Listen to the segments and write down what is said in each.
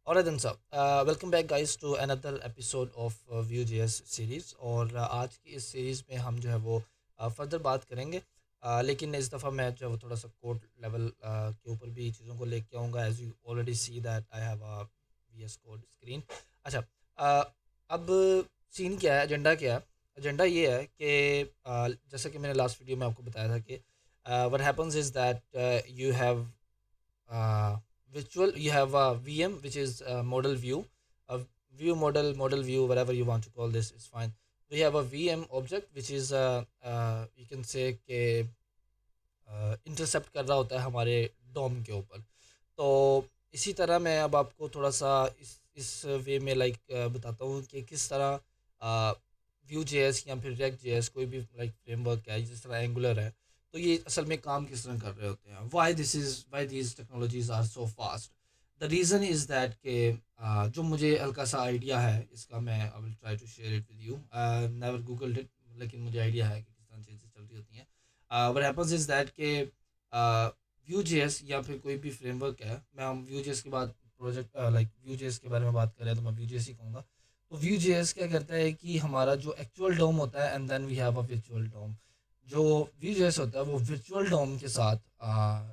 Alright then sir, welcome back guys to another episode of Vue.js series और आज की इस सीरीज़ में हम जो है वो फर्दर बात करेंगे। लेकिन इस दफ़ा मैं जो है वो थोड़ा सा कोड लेवल के ऊपर भी चीज़ों को लेके आऊँगा as you already see that I have a V S code screen. अच्छा, अब सीन क्या है, एजेंडा क्या है? एजेंडा ये है कि जैसा कि मैंने लास्ट वीडियो में आपको बताया था कि what happens is that you have uh, virtual you have a VM which is a model view, a view model view, whatever you want to call this is fine. We have a VM object which is you can say कि intercept कर रहा होता है हमारे डोम के ऊपर। तो इसी तरह मैं अब आपको थोड़ा सा इस वे में बताता हूँ कि किस तरह व्यू जेएस या फिर रिएक्ट जेएस कोई भी फ्रेमवर्क है जिस तरह एंगुलर है, तो ये असल में काम किस तरह कर रहे होते हैं। Why these technologies are so fast. The reason is that के जो मुझे हल्का सा आइडिया है इसका, मैं I will try to share it with you. Never googled it, लेकिन मुझे आइडिया है कि किस तरह चीज़ें चल रही होती हैं। व्हाट हैपेंस इज़ दैट के व्यू जेएस या फिर कोई भी फ्रेमवर्क है, मैं हम व्यू जेएस के बाद प्रोजेक्ट व्यू जेएस के बारे में बात करें तो मैं व्यू जेएस ही कहूँगा। तो व्यू जेएस क्या करता है कि हमारा जो एक्चुअल डोम होता है and then we have a virtual DOM. जो व्यू जेएस होता है वो वर्चुअल डोम के साथ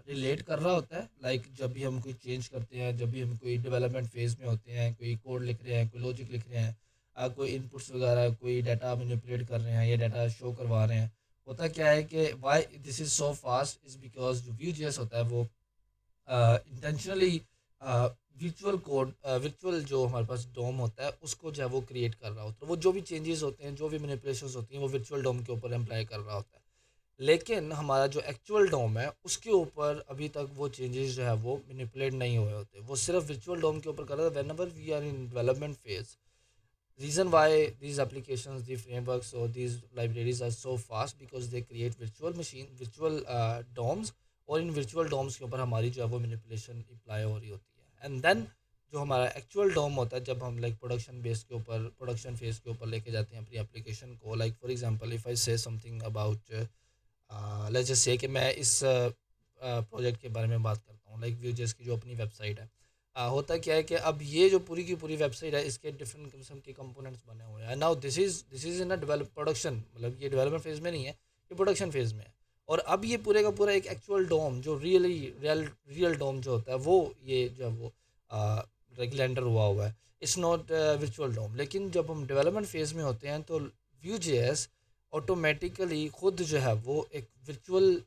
रिलेट कर रहा होता है। जब भी हम कोई चेंज करते हैं, जब भी हम कोई डेवलपमेंट फेज में होते हैं, कोई कोड लिख रहे हैं, कोई लॉजिक लिख रहे हैं, कोई इनपुट्स वगैरह, कोई डाटा मैनिपुलेट कर रहे हैं या डाटा शो करवा रहे हैं, होता क्या है कि why this is so fast is because जो व्यू जेएस होता है वो इंटेंशनली वर्चुअल जो हमारे पास डोम होता है उसको जो है वो क्रिएट कर रहा होता है। वो जो भी चेंजेस होते हैं, जो भी मैनिपुलेशंस होती हैं, वो वर्चुअल डोम के ऊपर अप्लाई कर रहा होता है। लेकिन हमारा जो एक्चुअल डोम है उसके ऊपर अभी तक वो चेंजेस जो है वो मैनिपुलेट नहीं हुए होते, वो सिर्फ वर्चुअल डोम के ऊपर कर रहा है whenever we are in development phase. Reason why these applications, the frameworks or these libraries are so fast because they create virtual machine, virtual DOMs, और इन virtual DOMs के ऊपर हमारी जो है वो manipulation अप्लाई हो रही होती है। एंड देन जो हमारा एक्चुअल डोम होता है, जब हम प्रोडक्शन बेस के ऊपर, प्रोडक्शन फेज के ऊपर लेके जाते हैं अपनी एप्लीकेशन को, फॉर एग्जांपल इफ़ आई से something about let's just say कि मैं इस प्रोजेक्ट के बारे में बात करता हूँ, व्यूजेस की जो अपनी वेबसाइट है। होता क्या है कि अब ये जो पूरी की पूरी वेबसाइट है इसके डिफरेंट किस्म के कंपोनेंट्स बने हुए हैं। Now this is in a develop production, ये डेवलपमेंट फेज में नहीं है, ये प्रोडक्शन फेज में है। और अब ये पूरे का पूरा एक एक्चुअल डोम जो रियल डोम जो होता है वो ये जो है वो रेंडर हुआ है। इट्स नॉट वर्चुअल डोम। लेकिन जब हम डेवलपमेंट फेज में होते हैं तो व्यू जेएस ऑटोमेटिकली खुद जो है वो एक वर्चुअल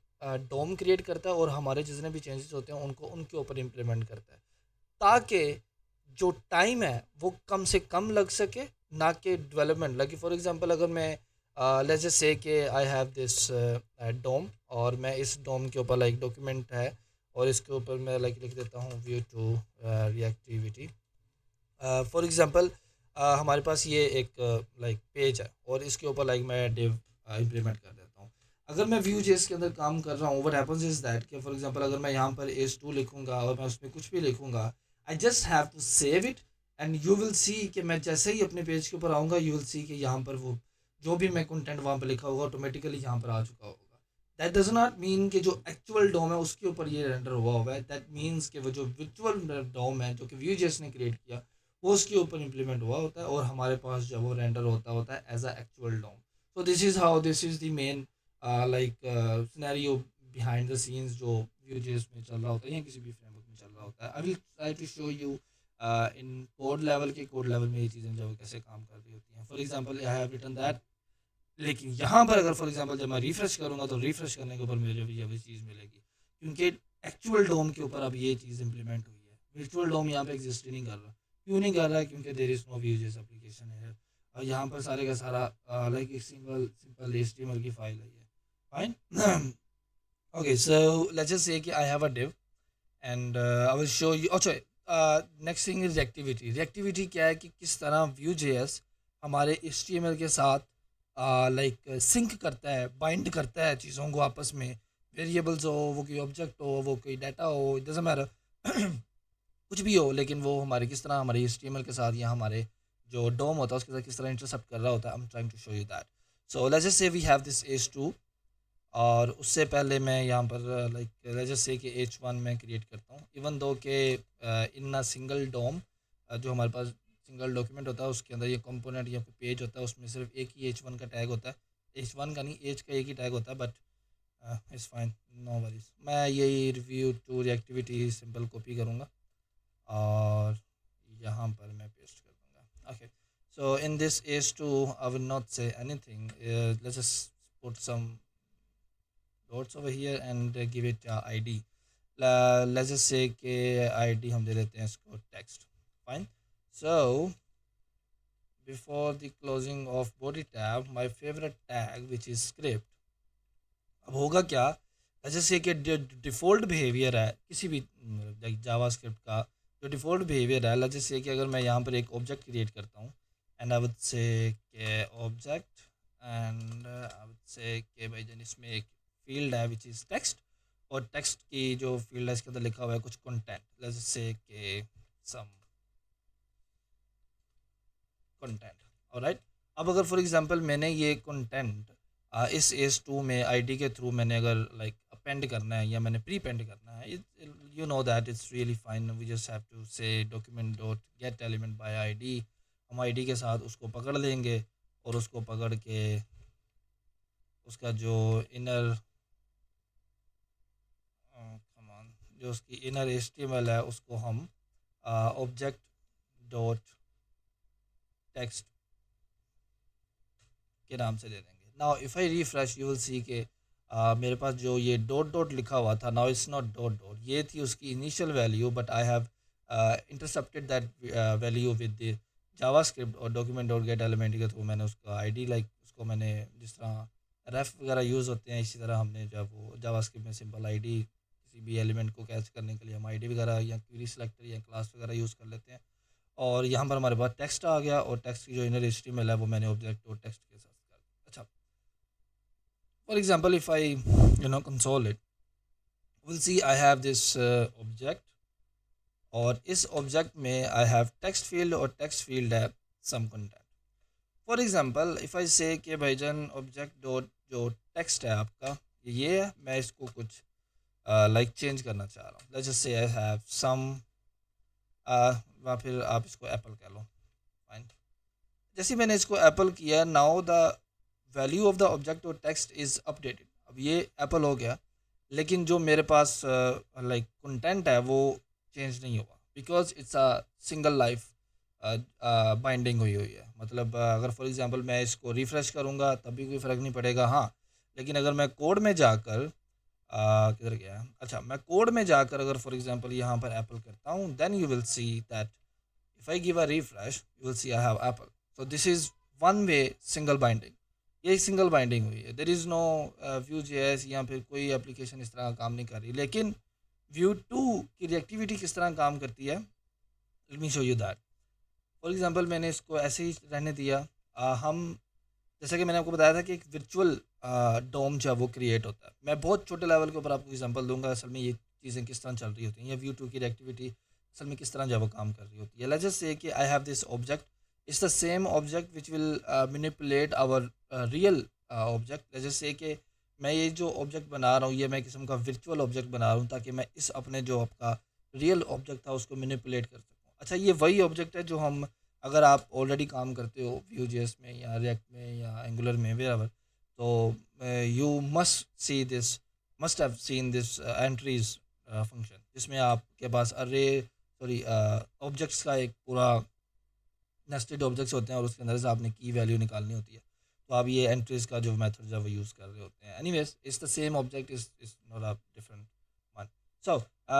डोम क्रिएट करता है और हमारे जितने भी चेंजेस होते हैं उनको उनके ऊपर इम्प्लीमेंट करता है, ताकि जो टाइम है वो कम से कम लग सके, ना कि डेवलपमेंट। फॉर एग्जांपल अगर मैं लेट्स जस्ट से कि आई हैव दिस डोम, और मैं इस डोम के ऊपर डॉक्यूमेंट है और इसके ऊपर मैं लिख देता हूँ Vue two reactivity. For example हमारे पास ये एक पेज है और इसके ऊपर मैं डिव इम्प्लीमेंट कर देता हूँ। अगर मैं व्यू जेएस के अंदर काम कर रहा हूँ, व्हाट हैपेंस इज दैट कि फॉर एग्जांपल अगर मैं यहाँ पर एज टू लिखूंगा और मैं उसमें कुछ भी लिखूंगा, I just have to save it and you will see कि मैं जैसे ही अपने पेज के ऊपर आऊँगा यू विल सी कि यहाँ पर वो जो भी मैं कंटेंट वहाँ पर लिखा होगा ऑटोमेटिकली यहाँ पर आ चुका होगा। दैट डज नॉट मीन कि जो एक्चुअल डोम है उसके ऊपर ये रेंडर हुआ हुआ है। दैट मीन्स कि वो जो वर्चुअल डोम है जो कि व्यू जेएस ने क्रिएट किया वो उसके ऊपर इम्प्लीमेंट हुआ होता है और हमारे पास जो वो रेंडर होता है as a actual DOM. So this is the main scenario behind the scenes जो व्यूजेस में चल रहा होता है या किसी भी फ्रेमवर्क में चल रहा होता है। I will try to show you in code level में ये चीज़ें जो कैसे काम कर रही होती हैं। For example I have written that, लेकिन यहाँ पर अगर फॉर एग्जांपल जब मैं रिफ्रेश करूँगा तो रिफ्रेश करने के ऊपर मुझे भी ये चीज़ मिलेगी, क्योंकि एक्चुअल डोम के ऊपर अब ये चीज़ इंप्लीमेंट हुई है। वर्चुअल डोम यहाँ पे एग्जिस्ट ही नहीं कर रहा। क्यों नहीं कर रहा है? क्योंकि there is no Vue JS application है और यहाँ पर सारे का सारा एक सिंपल सिंपल HTML की फाइल है ये। Fine. Okay, so let's just say कि I have a div and I will show you. अच्छा, next thing is reactivity. Reactivity क्या है कि किस तरह व्यू जेएस हमारे HTML के साथ सिंक करता है, बाइंड करता है चीज़ों को आपस में। वेरिएबल्स हो, वो कोई ऑब्जेक्ट हो, वो कोई डाटा हो, इट डजंट मैटर कुछ भी हो, लेकिन वो हमारे किस तरह हमारे HTML के साथ या हमारे जो डोम होता है उसके साथ किस तरह इंटरसेप्ट कर रहा होता है। I am trying to show you that. So let's just say we have this H2, और उससे पहले मैं यहाँ पर लेट्स जस्ट से कि H1 में क्रिएट करता हूँ, इवन दो के इन अ सिंगल डोम जो हमारे पास सिंगल डॉक्यूमेंट होता है उसके अंदर ये कंपोनेंट या फिर पेज होता है, उसमें सिर्फ एक ही H1 का टैग होता है। H1 का नहीं, एच का एक ही टैग होता है, but it's fine, no worries. मैं यही review two reactivity simple copy करूँगा और यहाँ पर मैं पेस्ट कर दूँगा। Okay, so in this H2 I will not say anything, let's just put some dots over here and give it ID। Let's just say कि ID हम दे देते हैं इसको text. Fine, so before the closing of body tab, my favorite tag which is script। अब होगा क्या, जैसे कि डिफ़ॉल्ट बिहेवियर है किसी भी लाइक जावास्क्रिप्ट का, जो डिफ़ॉल्ट बिहेवियर है, जैसे कि अगर मैं यहाँ पर एक ऑब्जेक्ट क्रिएट करता हूँ एंड आई वुड से के object and I would say कि भाई जन इसमें एक फील्ड है विच इज़ टेक्स्ट, और टेक्स्ट की जो फील्ड है इसके अंदर लिखा हुआ है कुछ कंटेंट, लेट्स से के सम कंटेंट। ऑलराइट, अब अगर फॉर एग्जांपल मैंने ये कंटेंट इस S2 में ID के थ्रू मैंने अगर लाइक अपेंड करना है या मैंने प्री पेंड करना है, you know that it's really fine, we just have to say document dot get element by ID। हम ID के साथ उसको पकड़ लेंगे और उसको पकड़ के उसका जो इनर कमान जो उसकी इनर HTML है उसको हम ऑब्जेक्ट डॉट टेक्स्ट के नाम से दे देंगे। Now if I refresh you will सी के मेरे पास जो ये डॉट डॉट लिखा हुआ था, now it's not dot dot, ये थी उसकी initial value, but I have intercepted that value with the JavaScript और डॉक्यूमेंट डॉट गेट एलिमेंट के थ्रू मैंने उसका ID लाइक उसको मैंने जिस तरह रेफ वगैरह यूज़ होते हैं इसी तरह हमने जो है वो जावास्क्रिप्ट में सिंपल ID किसी भी एलिमेंट को कैच करने के लिए हम ID वगैरह या क्वेरी सेलेक्टर या क्लास वगैरह यूज़ कर लेते हैं, और यहाँ पर हमारे पास टेक्स्ट आ गया और टेक्स्ट की जो इनर HTML है वो मैंने ऑब्जेक्ट और टेक्स्ट के साथ कर दिया। अच्छा, for example if I console it, will see I have this object, और इस ऑब्जेक्ट में आई हैव टेक्स्ट फील्ड और टेक्स्ट फील्ड है some content. For example if I say कि भाईजान ऑब्जेक्ट डॉट जो टेक्स्ट है आपका ये है, मैं इसको कुछ लाइक चेंज करना चाह रहा हूँ, लेट्स जस्ट से आई हैव सम या फिर आप इसको एप्पल कह लो। फाइन, जैसे मैंने इसको एप्पल किया, now the value of the object और टेक्स्ट इज़ अपडेटेड। अब ये एप्पल हो गया, लेकिन जो मेरे पास लाइक कंटेंट है वो चेंज नहीं हुआ, because it's a single life binding हुई हुई है। मतलब अगर फॉर एग्जांपल मैं इसको रिफ़्रेश करूँगा तब भी कोई फ़र्क नहीं पड़ेगा, हाँ, लेकिन अगर मैं कोड में जाकर किधर गया, अच्छा, मैं कोड में जाकर अगर फॉर एग्जांपल यहाँ पर एप्पल करता हूँ, then you will see that if I give a refresh you will see I have apple. So this is one way single binding, ये सिंगल बाइंडिंग हुई है। देयर इज़ नो Vue.js या फिर कोई एप्लीकेशन इस तरह का काम नहीं कर रही। लेकिन Vue2 की रिएक्टिविटी किस तरह काम करती है, let me show you that. For example मैंने इसको ऐसे ही रहने दिया, हम जैसा कि मैंने आपको बताया था कि एक वर्चुअल डोम जो है वो क्रिएट होता है। मैं बहुत छोटे लेवल के ऊपर आपको एग्जांपल दूंगा असल में ये चीज़ें किस तरह चल रही होती हैं, या Vue2 की रिएक्टिविटी असल में किस तरह जो है वो काम कर रही होती है। लेट्स जस्ट से कि I have this object, it's the same object which will manipulate our real object. Let's just say कि मैं ये जो ऑब्जेक्ट बना रहा हूँ ये मैं किस्म का वर्चुअल ऑब्जेक्ट बना रहा हूँ ताकि मैं इस अपने जो आपका रियल ऑब्जेक्ट था उसको मैनिपुलेट कर सकूँ। अच्छा, ये वही ऑब्जेक्ट है जो हम, अगर आप ऑलरेडी काम करते हो Vue.js में या रिएक्ट में या एंगुलर में वेरेवर, तो you must have seen this entries function, जिसमें आपके पास अरे सॉरी ऑब्जेक्ट्स का एक पूरा नेस्टेड ऑब्जेक्ट्स होते हैं और उसके अंदर से आपने की वैल्यू निकालनी होती है, तो आप ये एंट्रीज का जो मेथड जो है वो यूज़ कर रहे होते हैं। Anyways it's the same object, is not a different one. So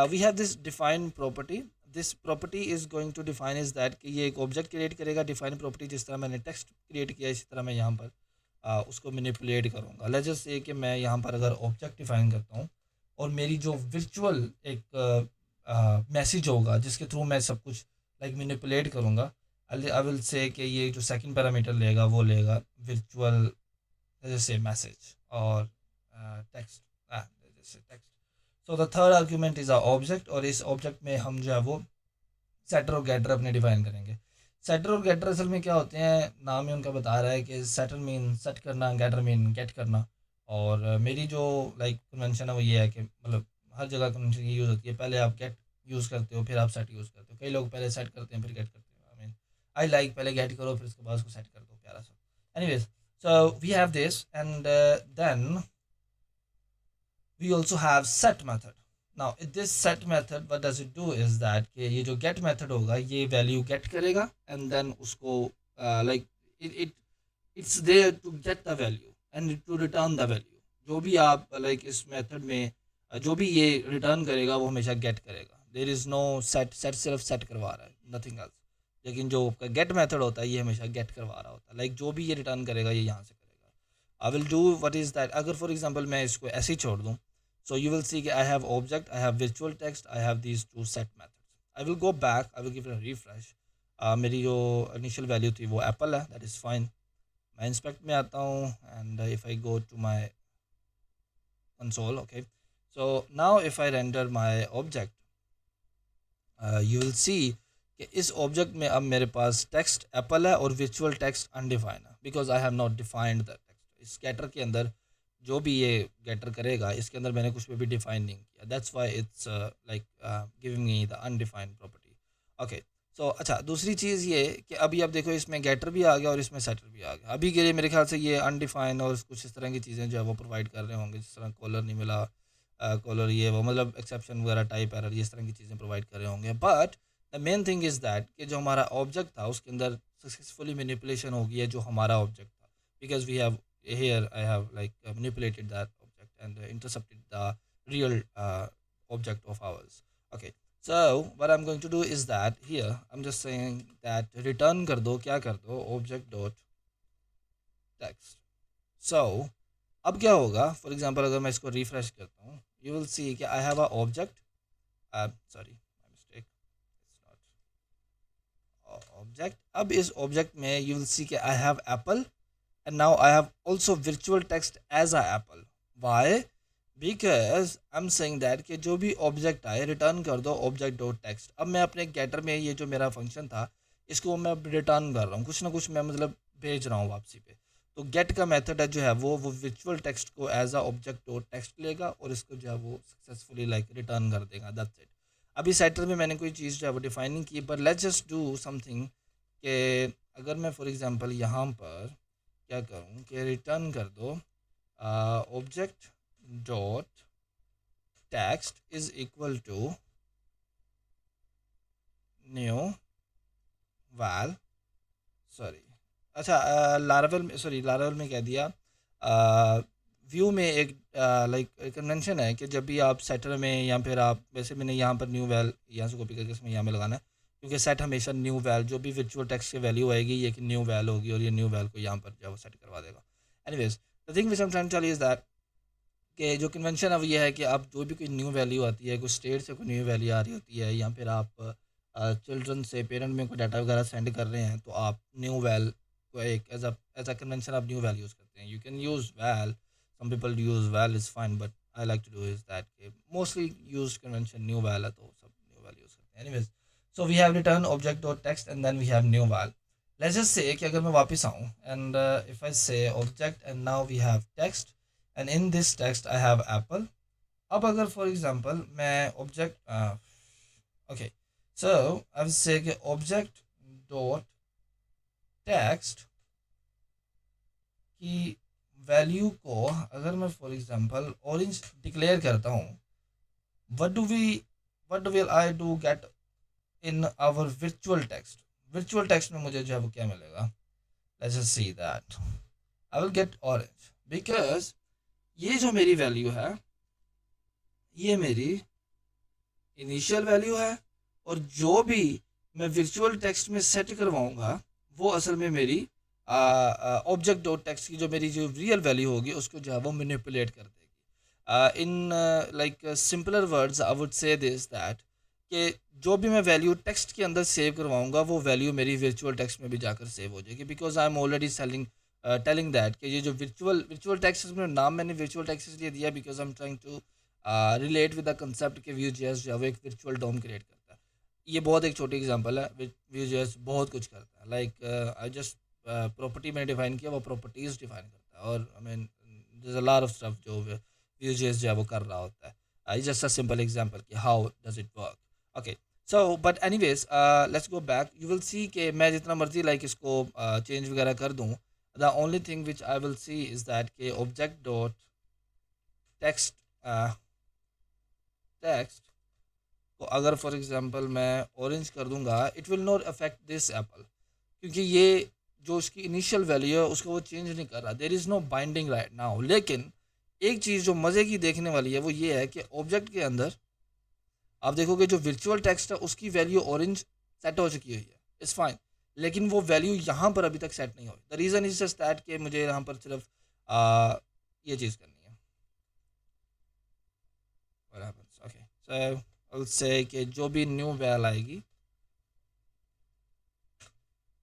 we have this define property, this property is going to define is that कि ये एक ऑब्जेक्ट क्रिएट करेगा। डिफाइन प्रॉपर्टी जिस तरह मैंने टेक्स्ट क्रिएट किया इसी तरह मैं यहाँ पर उसको मैनिपुलेट करूँगा। लेट्स जस्ट से कि मैं यहाँ पर अगर ऑब्जेक्ट डिफाइन करता हूँ और मेरी जो वर्चुअल एक मैसेज होगा जिसके थ्रू मैं सब कुछ लाइक मैनिपुलेट करूँगा, आई विल से कि ये जो सेकंड पैरामीटर लेगा वो लेगा वर्चुअल जैसे मैसेज और टेक्स्ट जैसे text. So the third argument is a object, और इस ऑब्जेक्ट में हम जो है वो सेटर और गेटर अपने डिफाइन करेंगे। सेटर और गेटर असल में क्या होते हैं, नाम ही उनका बता रहा है कि सेटर मीन सेट करना, गेटर मीन गेट करना। और मेरी जो लाइक कन्वेंशन है वो ये है कि मतलब हर जगह कन्वेंशन ये यूज़ होती है, पहले आप गेट यूज़ करते हो फिर आप सेट यूज़ करते हो। कई लोग पहले सेट करते हैं फिर गेट करते हैं, आई लाइक पहले गेट करो, फिर उसके बाद उसको सेट कर दो प्यारा सा. Anyways, so we have this, and then we also have set method. Now in this set method what does it do is that कि ये जो get method होगा ये value get करेगा, and then उसको like it's there to get the value and to return the value. जो भी आप like इस method में जो भी ये return करेगा वो हमेशा get करेगा. there is no set सिर्फ set करवा रहा है, nothing else. लेकिन जो get method होता है ये हमेशा get करवा रहा होता है. like जो भी ये return करेगा ये यहाँ से करेगा. I will do what is that. अगर for example मैं इसको ऐसे ही छोड़ दूँ, so you will see कि I have object, I have virtual text, I have these two set methods. I will go back, I will give it a refresh. मेरी जो initial value थी वो apple है, that is fine. मैं inspect में आता हूँ, and if I go to my console, okay, so now if I render my object, you will see कि इस object में अब मेरे पास text apple है और virtual text undefined है, because I have not defined the text. इस getter के अंदर जो भी ये गेटर करेगा इसके अंदर मैंने कुछ भी डिफाइन नहीं किया. That's why it's like giving me the undefined property. Okay, so अच्छा, दूसरी चीज़ ये कि अभी आप देखो इसमें गेटर भी आ गया और इसमें सेटर भी आ गया. अभी के लिए मेरे ख्याल से ये अनडिफाइन और कुछ इस तरह की चीज़ें जो है वो प्रोवाइड कर रहे होंगे, जिस तरह कॉलर नहीं मिला, कॉलर ये वो, मतलब एक्सेप्शन वगैरह, टाइप एरर, इस तरह की चीज़ें प्रोवाइड कर रहे होंगे. But the main thing is that कि जो हमारा ऑब्जेक्ट था उसके अंदर सक्सेसफुली मैनिपुलेशन हो गई है जो हमारा ऑब्जेक्ट था, because we have here I have like manipulated that object and intercepted the real object of ours. Okay, so what I'm going to do is that here I'm just saying that return कर दो, क्या कर दो, object dot text. So अब क्या होगा, for example अगर मैं इसको refresh करता हूँ, you will see कि I have a object, sorry my mistake, it's not object. अब इस object में you will see कि I have apple, and now I have also virtual text as a apple. Why? Because I'm saying that कि जो भी object आए return कर दो object dot text. अब मैं अपने getter में ये जो मेरा function था इसको मैं return कर रहा हूँ, कुछ ना कुछ मैं मतलब भेज रहा हूँ वापसी पे. तो get का method है जो है वो virtual text को as a object dot text लेगा और इसको जो है वो successfully like return कर देगा. That's it. अभी setter में मैंने कोई चीज़ जो है वो define नहीं की, but let's just do something कि अगर मैं for example यहाँ पर क्या करूँ कि रिटर्न कर दो object dot text is equal to new val, sorry अच्छा लारावेल में, सॉरी लारावेल में कह दिया. व्यू में एक लाइक कन्वेंशन है कि जब भी आप सेटर में या फिर आप, वैसे मैंने यहाँ पर न्यू वैल यहाँ से कॉपी करके इसमें यहाँ में लगाना है क्योंकि सेट हमेशा न्यू वैल जो भी विजुअल टेक्स्ट की वैल्यू आएगी ये कि न्यू वैल होगी और ये न्यू वैल को यहाँ पर जो है वो सेट करवा देगा. Anyways, the thing which I am trying to tell is that कि जो कन्वेंशन अब ये है कि आप जो भी कोई न्यू वैल्यू आती है, कोई स्टेट से कोई न्यू वैल्यू आ रही होती है या फिर आप चिल्ड्रन से पेरेंट में कोई डाटा वगैरह सेंड कर रहे हैं तो आप न्यू वैल को एक एज अ कन्वेंशन आप न्यू वैल यूज़ करते हैं. You can use val, some people use val is fine, but I like to do is that mostly use convention new val है तो सब न्यू वैल यूज़ करते हैं. Anyways, so we have return object dot text and then we have new val. Let's just say कि अगर मैं वापस आऊँ and if I say object and now we have text and in this text I have apple. अब अगर for example मैं object okay, so I will say कि object dot text की वैल्यू को अगर मैं for example orange डिक्लेयर करता हूँ, what will I do get in our virtual text. virtual text में मुझे जो है वो क्या मिलेगा, let's just see that I will get orange because ये जो मेरी वैल्यू है ये मेरी इनिशियल वैल्यू है और जो भी मैं virtual text में सेट करवाऊंगा वो असल में मेरी ऑब्जेक्ट डॉट टेक्स्ट की जो मेरी जो रियल वैल्यू होगी उसको जो है वो मैनिपुलेट कर देगी. In like simpler words I would say this that कि जो भी मैं वैल्यू टेक्स्ट के अंदर सेव करवाऊंगा वो वैल्यू मेरी वर्चुअल टेक्स्ट में भी जाकर सेव हो जाएगी, because I am already telling that कि ये जो वर्चुअल टेक्स्ट में नाम मैंने वर्चुअल टेक्स्ट इसलिए दिया because I am trying to relate with the concept के Vue.js जो है वो एक वर्चुअल डोम क्रिएट करता है. ये बहुत एक छोटी एग्जांपल है, Vue.js बहुत कुछ करता है. लाइक आई जस्ट प्रॉपर्टी मैंने डिफाइन किया, वो प्रॉपर्टीज डिफाइन करता है और I mean there is a lot of stuff जो Vue.js जो है वो कर रहा होता है. जस्ट अ सिंपल एग्जांपल कि how does it work. Okay, so but anyways let's go back, you will see कि मैं जितना मर्जी लाइक इसको चेंज वगैरह कर दूँ, the only thing which I will see is that कि ऑब्जेक्ट डॉट टेक्स्ट टेक्स्ट को अगर फॉर एग्जांपल मैं ऑरेंज कर दूंगा, it will not affect this Apple, क्योंकि ये जो इसकी इनिशियल वैल्यू है उसको वो चेंज नहीं कर रहा, there is no binding right now. लेकिन एक चीज़ जो मज़े की देखने वाली है वो ये है कि ऑब्जेक्ट के अंदर आप देखोगे जो वर्चुअल टेक्स्ट है उसकी वैल्यू ऑरेंज सेट हो चुकी हुई है, इट्स फाइन, लेकिन वो वैल्यू यहाँ पर अभी तक सेट नहीं हुई। The reason is just that कि मुझे यहाँ पर सिर्फ ये चीज़ करनी है। Okay, so I will say कि जो भी न्यू वैल आएगी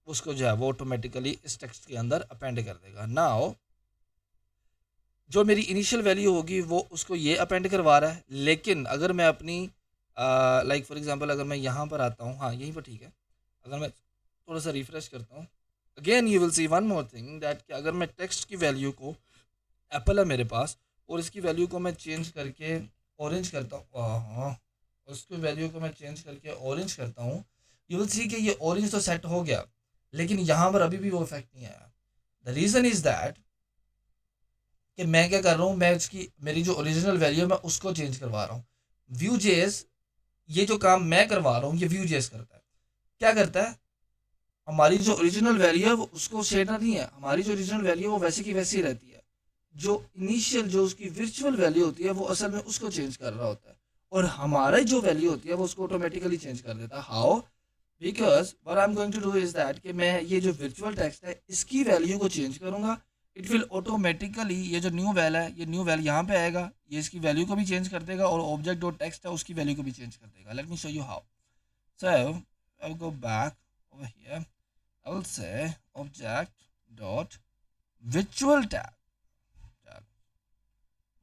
उसको जो है वो ऑटोमेटिकली इस टेक्स्ट के अंदर अपेंड कर देगा। नाउ जो मेरी इनिशियल वैल्यू होगी वो उसको ये अपेंड करवा रहा है, लेकिन अगर मैं अपनी लाइक फॉर एग्जांपल अगर मैं यहाँ पर आता हूँ, हाँ यहीं पर ठीक है, अगर मैं थोड़ा सा रिफ्रेश करता हूँ, again you will C one more thing that कि अगर मैं टेक्स्ट की वैल्यू को, एप्पल है मेरे पास और इसकी वैल्यू को मैं चेंज करके ऑरेंज करता हूँ, हाँ उसकी वैल्यू को मैं चेंज करके ऑरेंज करता हूँ, यू विल सी कि ये ऑरेंज तो सेट हो गया, लेकिन यहाँ पर अभी भी वो इफेक्ट नहीं आया। द रीज़न इज़ दैट कि मैं क्या कर रहा हूँ, मैं उसकी मेरी जो ओरिजिनल वैल्यू है मैं उसको चेंज करवा रहा हूँ। व्यू जेएस ये जो काम मैं करवा रहा हूँ ये व्यू जेएस करता है। क्या करता है, हमारी जो ओरिजिनल वैल्यू है वो उसको छेड़ना नहीं है, हमारी जो ओरिजिनल वैल्यू है वो वैसी की वैसी रहती है। जो इनिशियल जो उसकी वर्चुअल वैल्यू होती है वो असल में उसको चेंज कर रहा होता है, और हमारा जो वैल्यू होती है वो उसको ऑटोमेटिकली चेंज कर देता है। How? Because what I am going to do is that कि मैं ये जो वर्चुअल टेक्स्ट है इसकी वैल्यू को चेंज करूंगा, इट विल ऑटोमेटिकली ये जो न्यू वैल है ये न्यू वैल यहाँ पे आएगा, ये इसकी वैल्यू को भी चेंज कर देगा और ऑब्जेक्ट डॉट टेक्स्ट है उसकी वैल्यू को भी चेंज कर देगा। Let me show you how. So I will go back over here, I will say object dot virtual tag,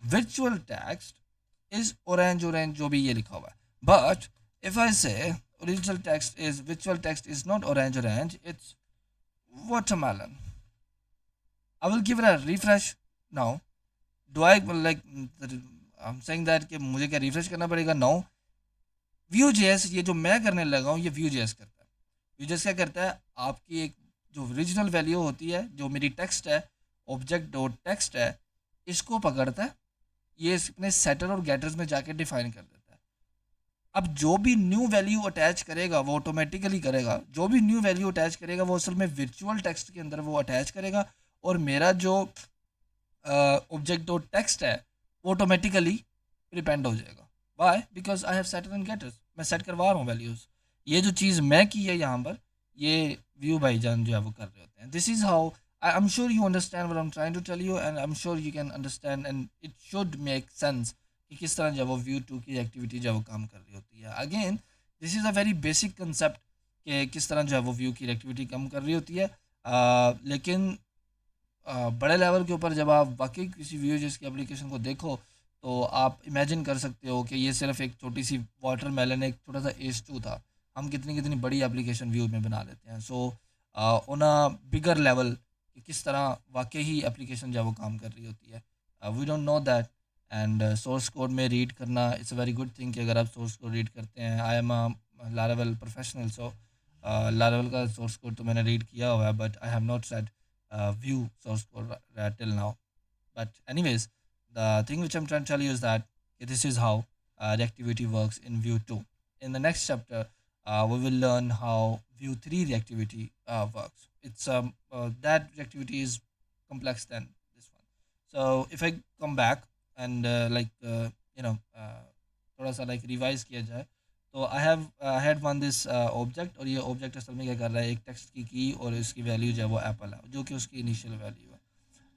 virtual text is orange जो भी ये लिखा हुआ है, but if I say original text is virtual text is not orange, it's watermelon, I will give it a refresh now. Do I like I'm saying that कि मुझे क्या refresh करना पड़ेगा? No. Vue.js ये जो मैं करने लगा हूँ ये Vue.js करता है। Vue.js क्या करता है, आपकी एक जो ओरिजिनल वैल्यू होती है, जो मेरी टेक्स्ट है, ऑब्जेक्ट डॉट टेक्स्ट है, इसको पकड़ता है, ये अपने सेटर और गेटर्स में जाके डिफाइन कर देता है। अब जो भी न्यू वैल्यू अटैच करेगा वो ऑटोमेटिकली करेगा, जो भी न्यू वैल्यू अटैच करेगा वो असल में वर्चुअल टेक्स्ट के अंदर वो अटैच करेगा, और मेरा जो ऑब्जेक्ट डॉट टेक्स्ट है वो ऑटोमेटिकली प्रिपेंड हो जाएगा। Why? Because I have setter and getters, मैं सेट करवा रहा हूँ वैल्यूज़। ये जो चीज़ मैं की है यहाँ पर, ये व्यू भाईजान जो है वो कर रहे होते हैं। This is how I'm sure you understand what I'm trying to tell you, and I'm sure you can understand and it should make sense कि किस तरह जब वो व्यू टू की एक्टिविटी जब वो काम कर रही होती है। Again this is a very basic concept कि किस तरह जो है वो व्यू की एक्टिविटी कम कर रही होती है। लेकिन बड़े लेवल के ऊपर जब आप वाकई किसी व्यू की एप्लीकेशन को देखो तो आप इमेजिन कर सकते हो कि ये सिर्फ एक छोटी सी वाटरमेलन, एक छोटा सा एस2 था, हम कितनी कितनी बड़ी एप्लीकेशन व्यू में बना लेते हैं। So on a bigger level कि किस तरह वाकई ही एप्लीकेशन जब वो काम कर रही होती है, we don't know that. And source code में रीड करना it's a very good thing कि अगर आप सोर्स कोड रीड करते हैं। I am a Laravel professional, so Laravel का सोर्स कोड तो मैंने रीड किया हुआ है, but I have not said view source code till now. But anyways, the thing which I'm trying to tell you is that this is how reactivity works in Vue 2. In the next chapter, we will learn how Vue 3 reactivity works. It's that reactivity is complex than this one. So if I come back and थोड़ा सा like revise किया जाए, तो I have had one this object, और ये object असल में क्या कर रहा है, एक टेक्स्ट की और इसकी वैल्यू जो है वो एप्पल है, जो कि उसकी इनिशियल वैल्यू है।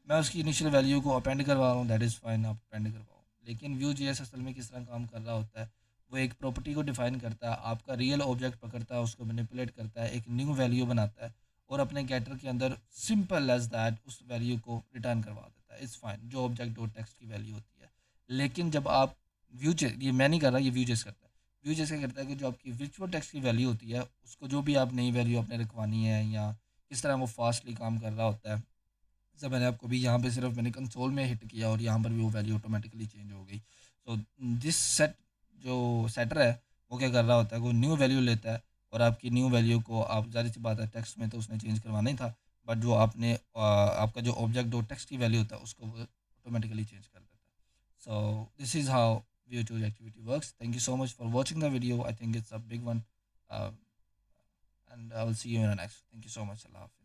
मैं उसकी इनिशियल वैल्यू को अपेंड करवा रहा हूँ, दैट इज़ फाइन, आप अपेंड करवाओ। लेकिन व्यू जेएस असल में किस तरह काम कर रहा होता है, वो एक प्रॉपर्टी को डिफाइन करता है, आपका रियल ऑब्जेक्ट पकड़ता है, उसको मैनिपुलेट करता है, एक न्यू वैल्यू बनाता है, और अपने गेटर के अंदर सिंपल एज दैट उस वैल्यू को रिटर्न करवा देता है। इट्स फाइन, जो ऑब्जेक्ट डॉट टेक्स्ट की वैल्यू होती है। लेकिन जब आप व्यू ये मैं नहीं कर रहा, ये व्यू जेस करता है। व्यू जैसे करता है कि जो आपकी वर्चुअल टेक्स्ट की वैल्यू होती है उसको जो भी आप नई वैल्यू आपने रखवानी है, या किस तरह वो फास्टली काम कर रहा होता है, जैसे मैंने आपको भी यहाँ पे सिर्फ मैंने कंसोल में हिट किया और यहाँ पर भी वो वैल्यू ऑटोमेटिकली चेंज हो गई। सो दिस सेट जो सेटर है वो क्या कर रहा होता है, वो न्यू वैल्यू लेता है और आपकी न्यू वैल्यू को आप, ज़ाहिर सी बात है टेक्स्ट में तो उसने चेंज करवाना ही था, बट जो आपने आपका जो ऑब्जेक्ट जो टेक्स्ट की वैल्यू होता है उसको वो ऑटोमेटिकली चेंज कर देता है. So this is how VO2 activity works. Thank you so much for watching the video. I think it's a big one. Uh, and I will see you in the next. Thank you so much. Allah Hafiz.